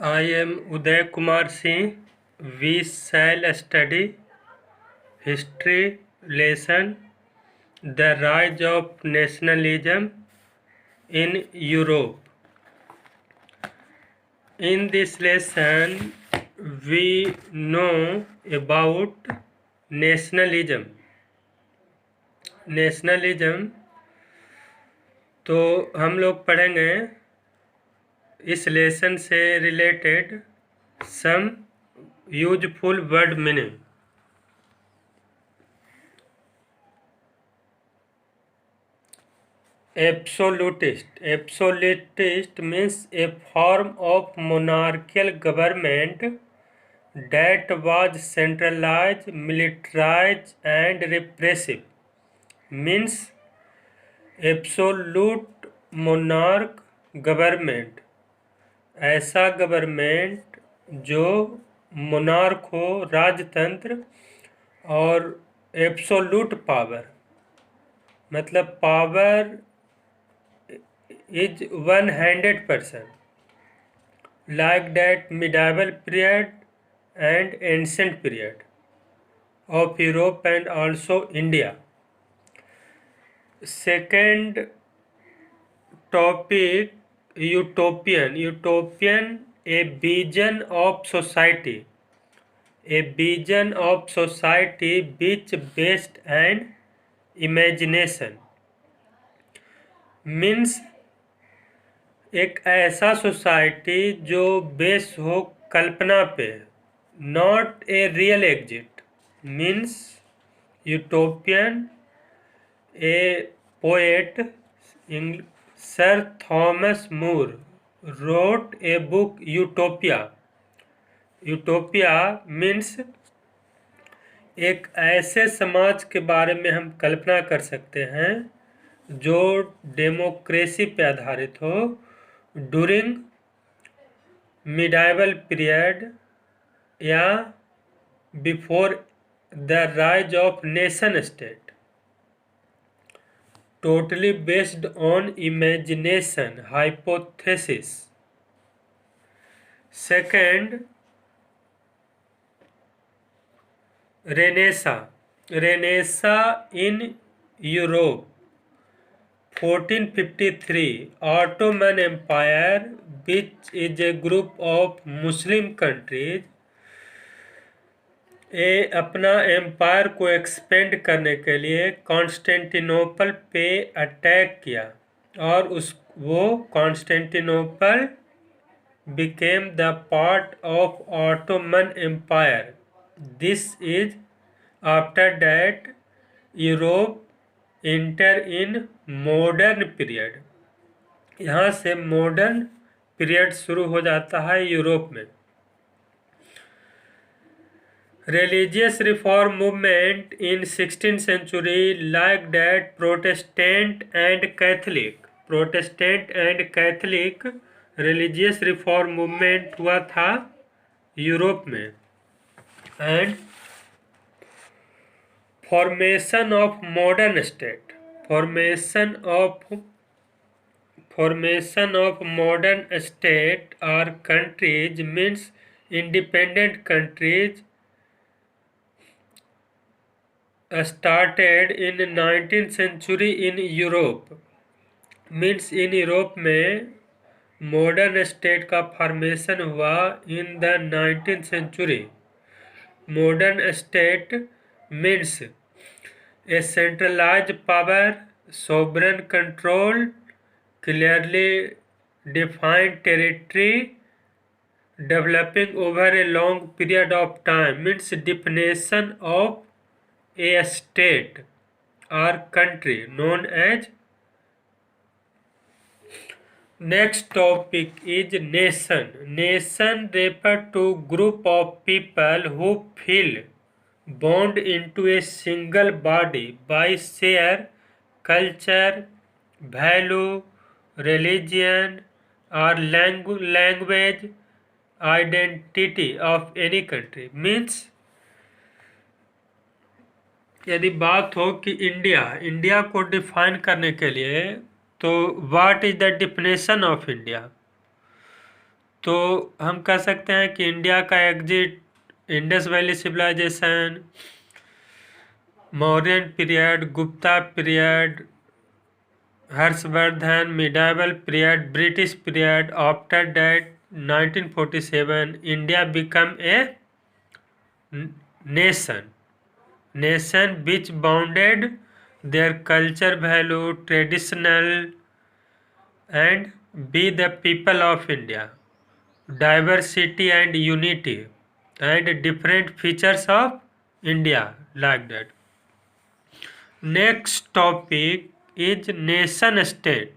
I am Uday Kumar Singh. We shall study history lesson The Rise of Nationalism in Europe. In this lesson, we know about nationalism. Nationalism तो हम लोग पढ़ेंगे इस lesson से related some useful word meaning. Absolutist means a form of monarchical government that was centralized, militarized and repressive. Means absolute monarch government, ऐसा government जो monarch हो, राजतंत्र, और एब्सोल्यूट पावर मतलब power is 100%, like that medieval period and ancient period of Europe and also India. Second topic, utopian, a vision of society which based on imagination, means एक ऐसा society जो base हो कल्पना पे, not a real exist. Means utopian, a poet sir Thomas More wrote a book Utopia. Utopia means एक ऐसे समाज के बारे में हम कल्पना कर सकते हैं जो डेमोक्रेसी पे आधारित हो ड्यूरिंग मिडाइवल पीरियड या before the rise of nation state, totally based on imagination hypothesis. Second, renaissance in Europe 1453, Ottoman empire which is a group of Muslim countries, अपना एम्पायर को एक्सपेंड करने के लिए कॉन्स्टेंटिनोपल पे अटैक किया और वो Constantinople became the part of Ottoman Empire. This is after that Europe enter in modern period. यहाँ से मॉडर्न पीरियड शुरू हो जाता है यूरोप में। Religious reform movement in 16th century like that Protestant and Catholic religious reform movement हुआ था Europe में। And formation of modern state, formation of modern state are countries means independent countries started in 19th century in Europe. Means in Europe में modern state का formation हुआ in the 19th century। Modern state means a centralised power, sovereign control, clearly defined territory, developing over a long period of time, means definition of a state और country known as. Next topic is nation. Nation refer to group of people who feel bound into a single body by share culture, value, religion or language, identity of any country. Means यदि बात हो कि India को define करने के लिए तो what is the definition of India, तो हम कह सकते हैं कि इंडिया का exist Indus valley civilisation, Mauryan period, Gupta period, Harshavardhan, medieval period, British period. After that 1947 India became a nation which bounded their culture, value, traditional, and be the people of India, diversity and unity, and different features of India, like that. Next topic is nation state.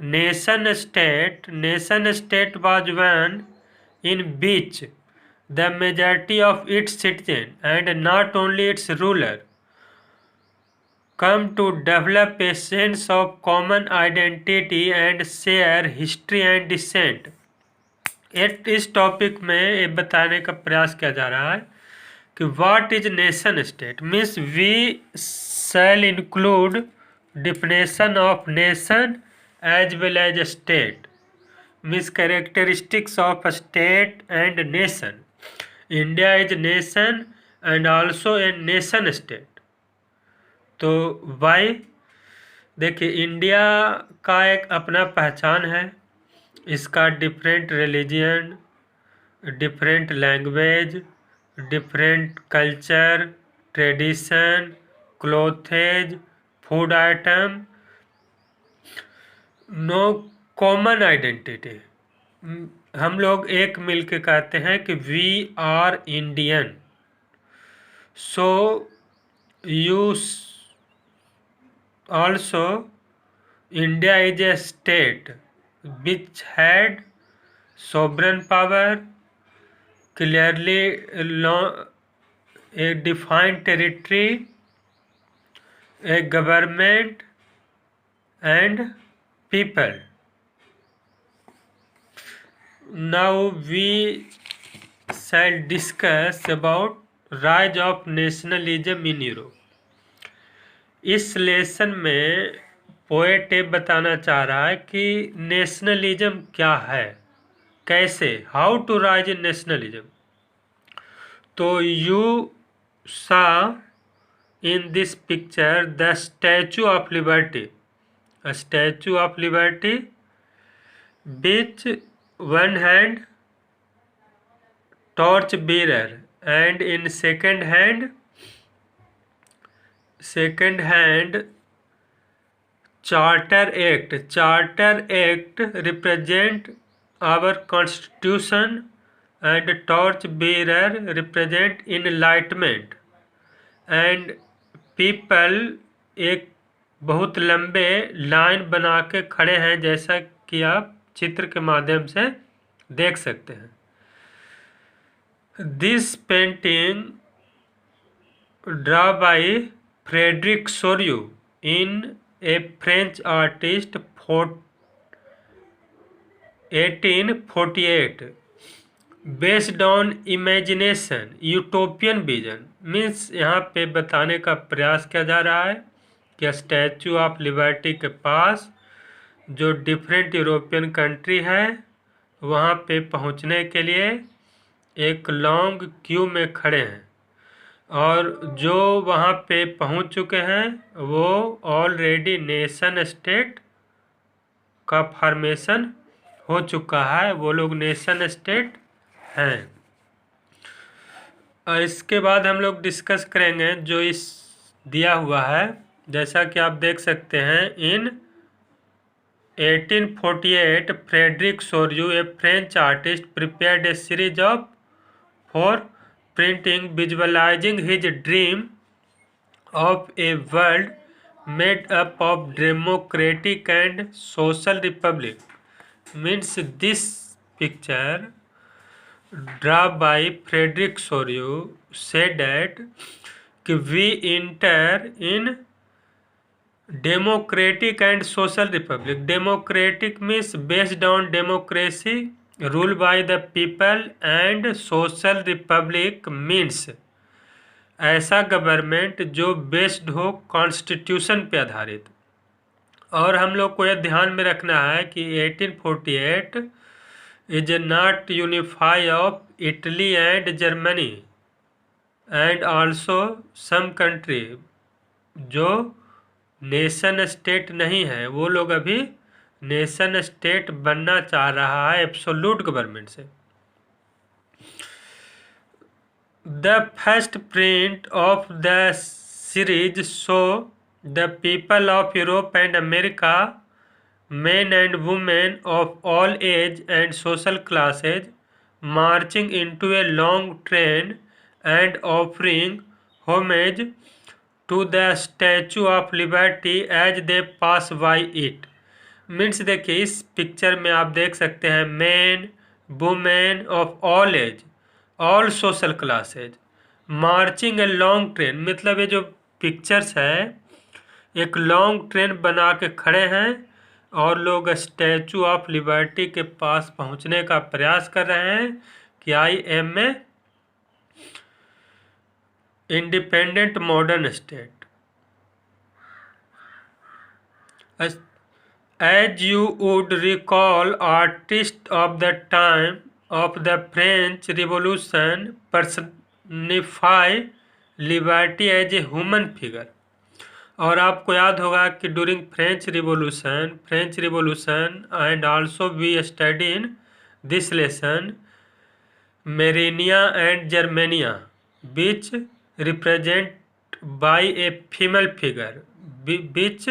Nation state was one in which the majority of its citizens, and not only its ruler, come to develop a sense of common identity and share history and descent. इस topic में ये बताने का प्रयास किया जा रहा है कि what is nation state. Means we shall include definition of nation as well as state, means characteristics of a state and nation. India is nation and also a nation state. तो why? देखिए, India का एक अपना पहचान है. इसका different religion, different language, different culture, tradition, clothes, food item, no common identity. हम लोग एक मिल के कहते हैं कि we are Indian. So you also India is a state which had sovereign power, clearly a defined territory, a government and people. Now we shall discuss about rise of nationalism in Europe. इस lesson में poet ये बताना चाह रहा है कि nationalism क्या है, कैसे, how to rise in nationalism. तो you saw in this picture the Statue of Liberty, a statue of liberty, which one hand torch bearer and in second hand charter act represent our constitution and torch bearer represent enlightenment. and people एक बहुत लंबे line बना के खड़े हैं, जैसा कि आप चित्र के माध्यम से देख सकते हैं. This painting draw by Frederic Sorrieu in a French artist 1848 based on imagination utopian vision. Means यहाँ पे बताने का प्रयास किया जा रहा है कि स्टैचू ऑफ लिबर्टी के पास जो डिफरेंट यूरोपियन कंट्री है, वहाँ पे पहुँचने के लिए एक लॉन्ग क्यू में खड़े हैं, और जो वहाँ पे पहुँच चुके हैं वो ऑलरेडी नेशन स्टेट का फॉर्मेशन हो चुका है, वो लोग नेशन स्टेट हैं. और इसके बाद हम लोग डिस्कस करेंगे जो इस दिया हुआ है. जैसा कि आप देख सकते हैं, in 1848 Frederic Sorrieu a French artist prepared a series of four printing visualizing his dream of a world made up of democratic and social republic. Means this picture draw by Frederic Sorrieu said that we enter in democratic and social republic. Democratic means based on democracy, rule by the people, and social republic means ऐसा government जो based हो constitution पे आधारित. और हम लोग को यह ध्यान में रखना है कि 1848 is not unify of Italy and Germany and also some country. जो नेशन स्टेट नहीं है वो लोग अभी नेशन स्टेट बनना चाह रहा है एब्सोल्यूट गवर्नमेंट से। The first print of the series show the people of Europe and America, men and women of all age and social classes, marching into a long train and offering homage to the Statue of Liberty as they pass by it। मीन्स देखिए इस पिक्चर में आप देख सकते हैं man women of all age all social classes marching a long train. मतलब ये जो पिक्चर्स है एक लॉन्ग ट्रेन बना के खड़े हैं और लोग स्टैचू ऑफ लिबर्टी के पास पहुंचने का प्रयास कर रहे हैं कि I am a independent modern state. As you would recall, artists of the time of the French Revolution personify liberty as a human figure। और आपको याद होगा कि during French revolution and also we study in this lesson Marianne and Germania which represent by a female figure which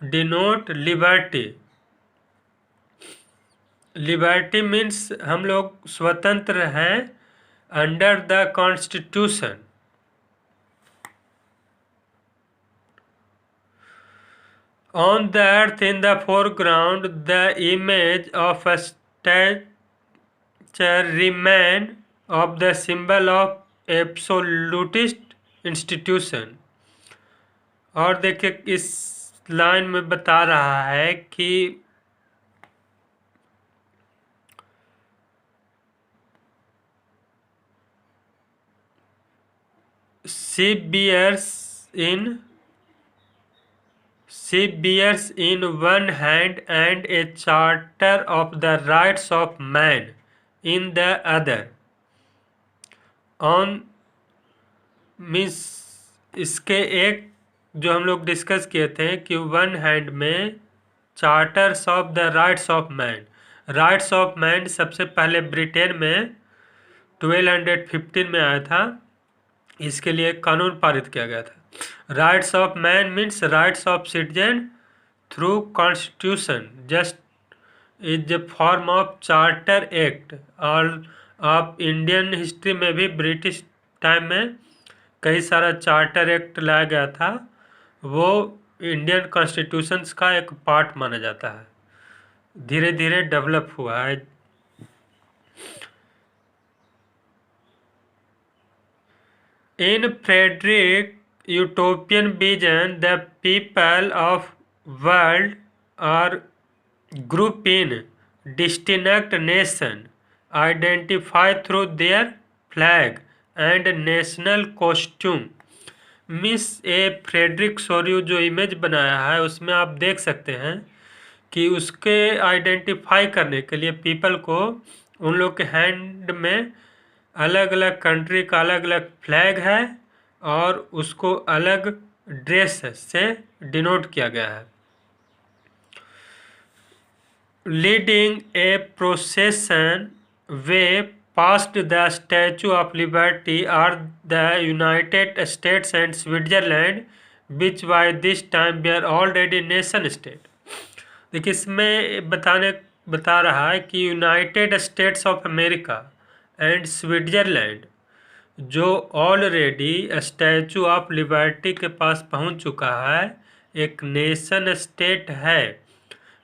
denote liberty. Liberty means हम लोग स्वतंत्र हैं under the constitution. On the earth in the foreground, the image of a statue remain of the symbol of absolutist institution। और देखिए इस line में बता रहा है कि she bears in one hand and a charter of the rights of man in the other। On means इसके एक जो हम लोग डिस्कस किए थे कि वन हैंड में charters of the rights of man. Rights of man सबसे पहले ब्रिटेन में 1215 में आया था। इसके लिए कानून पारित किया गया था। Rights of man means rights of citizen through constitution just is a form of charter act. और आप इंडियन हिस्ट्री में भी ब्रिटिश टाइम में कई सारा चार्टर एक्ट लाया गया था। वो इंडियन कॉन्स्टिट्यूशंस का एक पार्ट माना जाता है। धीरे धीरे डेवलप हुआ है। In Frederick utopian vision, the people of world are grouped in distinct nation identified through their flag and national costume। मिस ए फ्रेडरिक सोर्यू जो इमेज बनाया है उसमें आप देख सकते हैं कि उसके आइडेंटिफाई करने के लिए पीपल को उन लोग के हैंड में अलग अलग कंट्री का अलग अलग फ्लैग है और उसको अलग ड्रेस से डिनोट किया गया है। Leading a procession way past the Statue of Liberty are the United States and Switzerland which by this time they are already nation state. देखिए इसमें बता रहा है कि United States of America and Switzerland जो ऑलरेडी स्टैचू ऑफ लिबर्टी के पास पहुंच चुका है एक नेशन स्टेट है।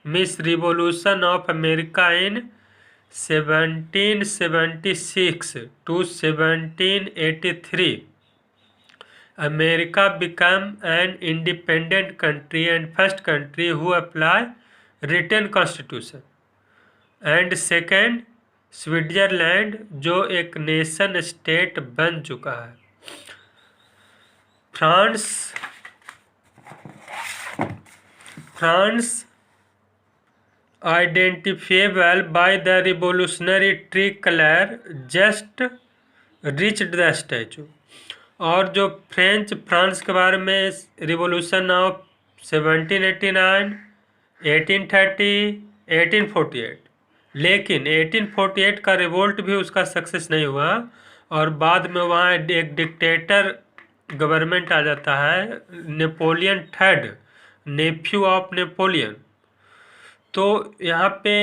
Miss revolution of America in 1776 to 1783 America become an independent country and first country who apply written constitution. And second Switzerland जो एक नेशन स्टेट बन चुका है। France identifiable by the revolutionary tricolor just reached the statue। और जो France के बारे में रिवॉल्यूशन ऑफ 1789, 1830, 1848, लेकिन 1848 का रिवोल्ट भी उसका सक्सेस नहीं हुआ और बाद में वहाँ एक डिक्टेटर गवर्नमेंट आ जाता है, Napoleon third, Neiphiu of Napoleon. तो यहाँ पे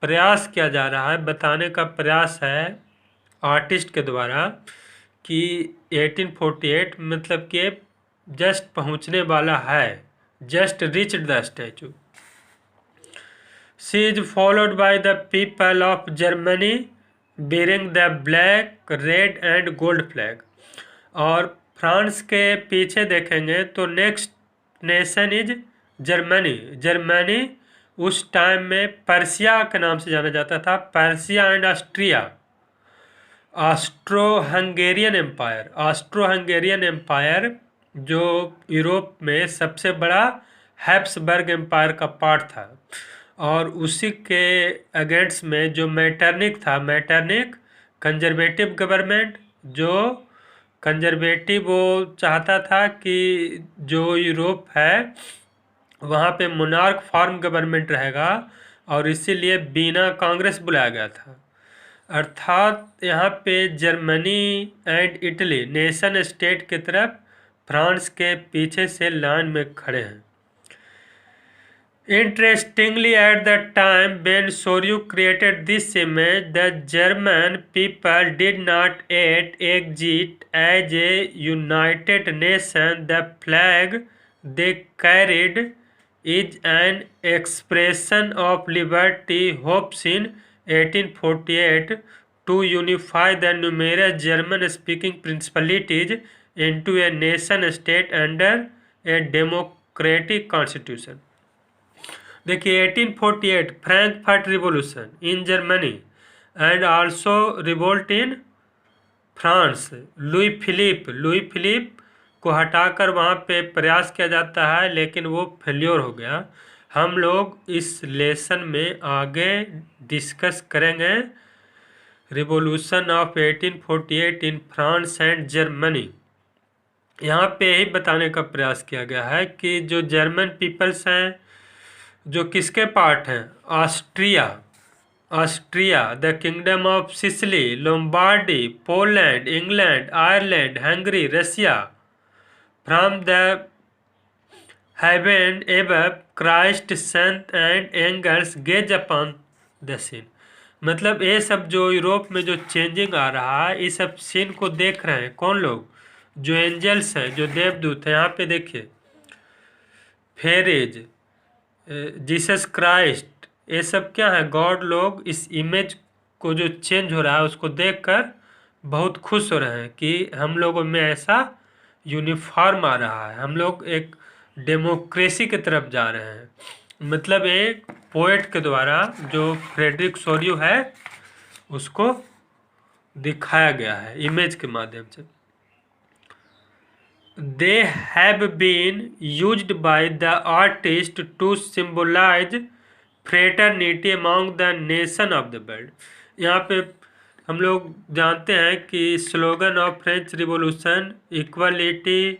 प्रयास किया जा रहा है, बताने का प्रयास है आर्टिस्ट के द्वारा कि 1848 मतलब कि जस्ट पहुँचने वाला है, just reached the statue. She is followed by the people of Germany bearing the black, red and gold flag. और फ्रांस के पीछे देखेंगे तो next nation is Germany. Germany उस टाइम में पर्सिया के नाम से जाना जाता था, Persia and Austria, Austro Hungarian empire. Austro Hungarian empire जो यूरोप में सबसे बड़ा हैब्सबर्ग एम्पायर का पार्ट था, और उसी के अगेंस्ट में जो मैटरनिक था, मैटरनिक कंजर्वेटिव गवर्नमेंट, जो कंजर्वेटिव वो चाहता था कि जो यूरोप है वहाँ पे मोनार्क फॉर्म गवर्नमेंट रहेगा, और इसीलिए बीना कांग्रेस बुलाया गया था। अर्थात यहाँ पे Germany and Italy nation state की तरफ फ्रांस के पीछे से लाइन में खड़े हैं। Interestingly, at the time when Soryu created this image, the German people did not yet exist as a united nation. The flag they carried is an expression of liberty hopes in 1848 to unify the numerous German-speaking principalities into a nation-state under a democratic constitution। देखिए 1848 Frankfurt revolution in Germany and also revolt in France. Louis Philippe को हटाकर वहाँ पे प्रयास किया जाता है, लेकिन वो फेल्योर हो गया। हम लोग इस लेसन में आगे डिस्कस करेंगे revolution of 1848 in France and Germany. यहाँ पे यही बताने का प्रयास किया गया है कि जो जर्मन पीपल्स हैं, जो किसके पार्ट हैं, Austria, the kingdom of Sicily, Lombardy, Poland, England, Ireland, Hungary, Russia, from the heaven above Christ saint and angels gaze upon the scene. मतलब ये सब जो यूरोप में जो चेंजिंग आ रहा है, इस सब सीन को देख रहे हैं कौन लोग, जो एंजल्स हैं, जो देवदूत हैं। यहाँ पे देखिए फेरेज, जीसस क्राइस्ट, ये सब क्या है, गॉड लोग इस इमेज को जो चेंज हो रहा है उसको देखकर बहुत खुश हो रहे हैं कि हम लोगों में ऐसा यूनिफॉर्म आ रहा है, हम लोग एक डेमोक्रेसी की तरफ जा रहे हैं। मतलब एक पोएट के द्वारा जो फ्रेडरिक सोरियो है उसको दिखाया गया है इमेज के माध्यम से। They have been used by the artist to symbolize fraternity among the nation of the world। यहाँ पे हम लोग जानते हैं कि slogan of French revolution equality,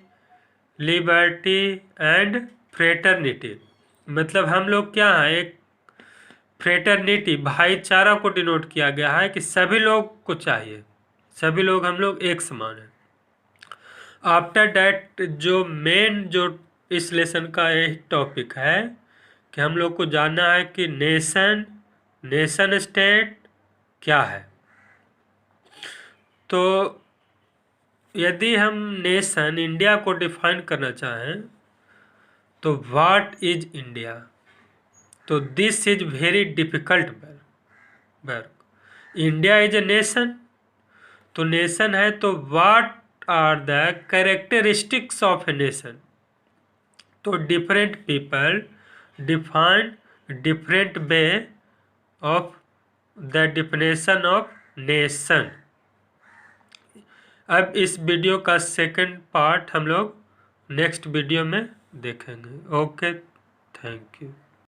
liberty and fraternity. मतलब हम लोग क्या है, एक फ्रेटर्निटी, भाईचारा को डिनोट किया गया है कि सभी लोग को चाहिए, सभी लोग हम लोग एक समान हैं। आफ्टर डैट जो मेन जो इस लेसन का यही टॉपिक है कि हम लोग को जानना है कि नेशन स्टेट क्या है। तो यदि हम नेशन इंडिया को डिफाइन करना चाहें तो व्हाट इज इंडिया, तो this is very difficult work. India is a nation, तो नेशन है तो what are the characteristics of a nation। तो different people define different way of the definition of nation। अब इस वीडियो का second part हम लोग नेक्स्ट वीडियो में देखेंगे। Okay, thank you.